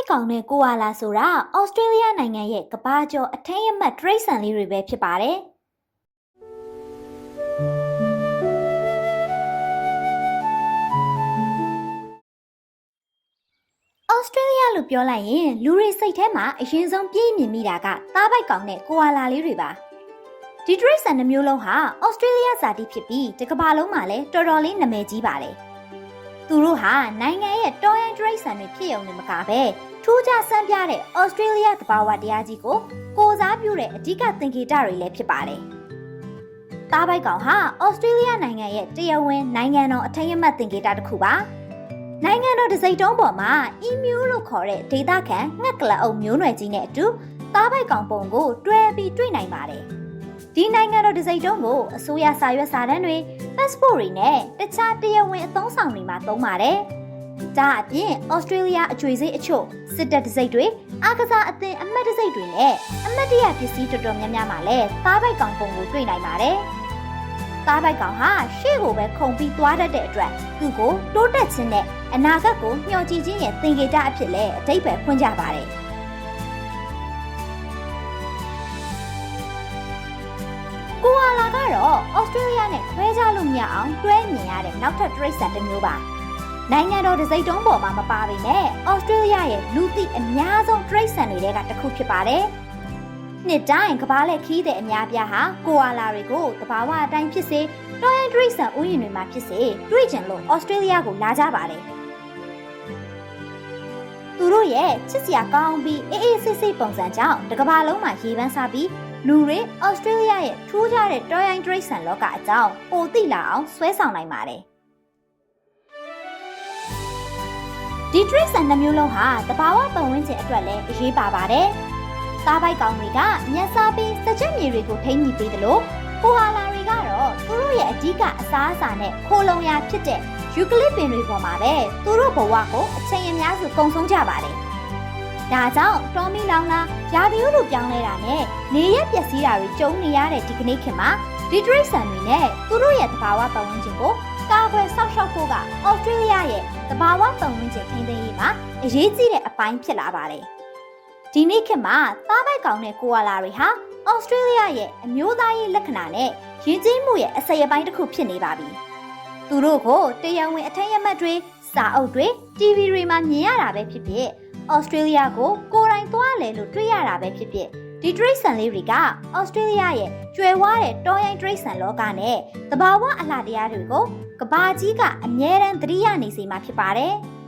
ပိုက်ကောင်နဲ့ကိုဝါလာဆိုတာဩစတြေးလျနိုင်ငံရဲ့ကမ္ဘာကျော်အထင်းရမှတ်တရိတ်ဆန်လေးတွေပဲဖြစ်ပါတယ်။ဩစတြေးလျလို့ပြောလိုက်ရင်လူတွေစိတ်ထဲမှာအရင်ဆုံးပြေးမြင်မိတာကသားပိုက်ကောင်နဲ့ကိုဝါလာလေးတွေပါ။ဒီတရိတ်ဆန်တစ်မျိုးလုံးဟာဩစတြေးလျဇာတိဖြစ်ပြီးတစ်ကမ္ဘာလုံးမှာလည်းတော်တော်လေးနာမည်ကြီးပါတယ်။သူတို့ဟာနိုင်ငံရဲ့တောရိုင်းတရိတ်ဆန်တွေဖြစ်ရုံနဲ့မကပဲထူးခြားဆန်းပြတဲ့ဩစတြေးလျသဘာဝတရားကြီးကိုစားပြုတဲ့အဓိကသင်္ကေတတွေလည်းဖြစ်ပါတယ်။သားပိုက်ကောင်ဟာဩစတြေးလျနိုင်ငံရဲ့တရားဝင်နိုင်ငံတော်အထိမ်းအမှတ်သင်္ကေတတစ်ခုပါ။နိုင်ငံတော်တစိမ့်တုံးပေါ်မှာအီမြူလို့ခေါ်တဲ့ဒေသခံငှက်ကလအုပ်မျိုးနွယ်ကြီးနဲ့အတူသားပိုက်ကောင်ပုံကိုတွဲပြီးတွေ့နိုင်ပါတယ်။ဒီနိုင်ငံတော်တစိမ့်တုံးကိုအစိုးရစာရွက်စာတမ်းတွေ passport တွေနဲ့တခြားတရားဝင်အသုံးဆောင်တွေမှာသုံးပါတယ်။ဒါအပြင်ဩစတြေးလျအကျွေးစေးအချို့စစ်တပ်တစိမ့်တွေအားကစားအသင်းအမတ်တစိမ့်တွေနဲ့အမတ်တရပစ္စည်းတော်တော်များများမှာလည်းသားပိုက်ကောင်ပုံကိုတွေ့နိုင်ပါတယ်။သားပိုက်ကောင်ဟာရှေ့ကိုပဲခုန်ပြီးသွားတတ်တဲ့အတွက်သူ့ကိုတိုးတက်ခြင်းနဲ့အနာဂတ်ကိုမျှော်ကြည့်ခြင်းရဲ့သင်္ကေတအဖြစ်လည်းအဓိပ္ပာယ်ဖွင့်ကြပါတယ်။ကိုဝါလာကတော့ဩစတြေးလျနဲ့ခွဲခြားလို့မရအောင်တွဲမြင်ရတဲ့နောက်ထပ်တရိတ်ဆန်တစ်မျိုးပါ။နိုင်ငံတော်တစိမ့်တုံးပေါ်မှာမပါပေမဲ့ဩစတြေးလျရဲ့လူသိအများဆုံးတရိတ်ဆန်တွေကတစ်ခုဖြစ်ပါတယ်။နှစ်တိုင်းကမ္ဘာလှည့်ခီးတဲ့အများပြားဟာကိုဝါလာတွေကိုတဘာဝအတိုင်းဖြစ်စေတောရိုင်းတရိတ်ဆန်ဥယျာဉ်တွေမှာဖြစ်စေတွေ့ကြလို့ဩစတြေးလျကိုလာကြပါတယ်။သူတို့ရဲ့ချစ်စရာကောင်းပြီးအေးအေးဆေးဆေးပုံစံကြောင့်တစ်ကမ္ဘာလုံးမှာရေပန်းစားပြီးလူတွေဩစတြေးလျရဲ့ထူးခြားတဲ့တောရိုင်းတရိတ်ဆန်လောကအကြောင်းပိုသိလာအောင်ဆွဲဆောင်နိုင်ပါတယ်။ဒီတရိတ်ဆန်နှမျိုးလုံးဟာတဘာဝပတ်ဝန်းကျင်အတွက်လည်းအရေးပါပါတယ်။သားပိုက်ကောင်တွေကညက်စားပြီးစကြက်မြေတွေကိုထိန်းညှိပေးတယ်လို့ကိုဟာလာတွေကတော့သူတို့ရဲ့အဓိကအစားအစာနဲ့ခိုလုံရာဖြစ်တဲ့ယူကလစ်ပင်တွေပေါ်မှာပဲသူတို့ဘဝကိုအချိန်အများစုကုန်ဆုံးကြပါတယ်။ဒါကြောင့်တော်မီလောင်လာရာသီဥတုပြောင်းလဲတာနဲ့နေရက်ပျက်စီးတာတွေကြုံနေရတဲ့ဒီကနေ့ခေတ်မှာဒီတရိတ်ဆန်တွေနဲ့သူတို့ရဲ့တဘာဝပတ်ဝန်းကျင်ကိုကာကွယ်စောင့်ရှောက်ဖို့ကဩစတြေးလျရဲ့တဘာဝပတ်ဝန်းကျင်ထိန်းသိမ်းရေးမှာအရေးကြီးတဲ့အပိုင်းဖြစ်လာပါတယ်။ဒီနေ့ခေတ်မှာသားပိုက်ကောင်နဲ့ကိုဝါလာတွေဟာဩစတြေးလျရဲ့အမျိုးသားရေးလက္ခဏာနဲ့ယဉ်ကျေးမှုရဲ့အစိတ်အပိုင်းတစ်ခုဖြစ်နေပါပြီ။သူတို့ကိုတရားဝင်အထက်ရမှတ်တွေစာအုပ်တွေ TV တွေမှာမြင်ရတာပဲဖြစ်ဖြစ်ဩစတြေးလျကိုကိုယ်တိုင်သွားလဲလို့တွေ့ရတာပဲဖြစ်ဖြစ်ဒီတရိတ်ဆန်လေးတွေကဩစတြေးလျရဲ့ကျွယ်ဝတဲ့တောရိုင်းတရိတ်ဆန်လောကနဲ့တဘာဝအလှတရားတွေကိုကဘာကြီးကအမြဲတမ်းသတိရနေစေမှာဖြစ်ပါတယ်။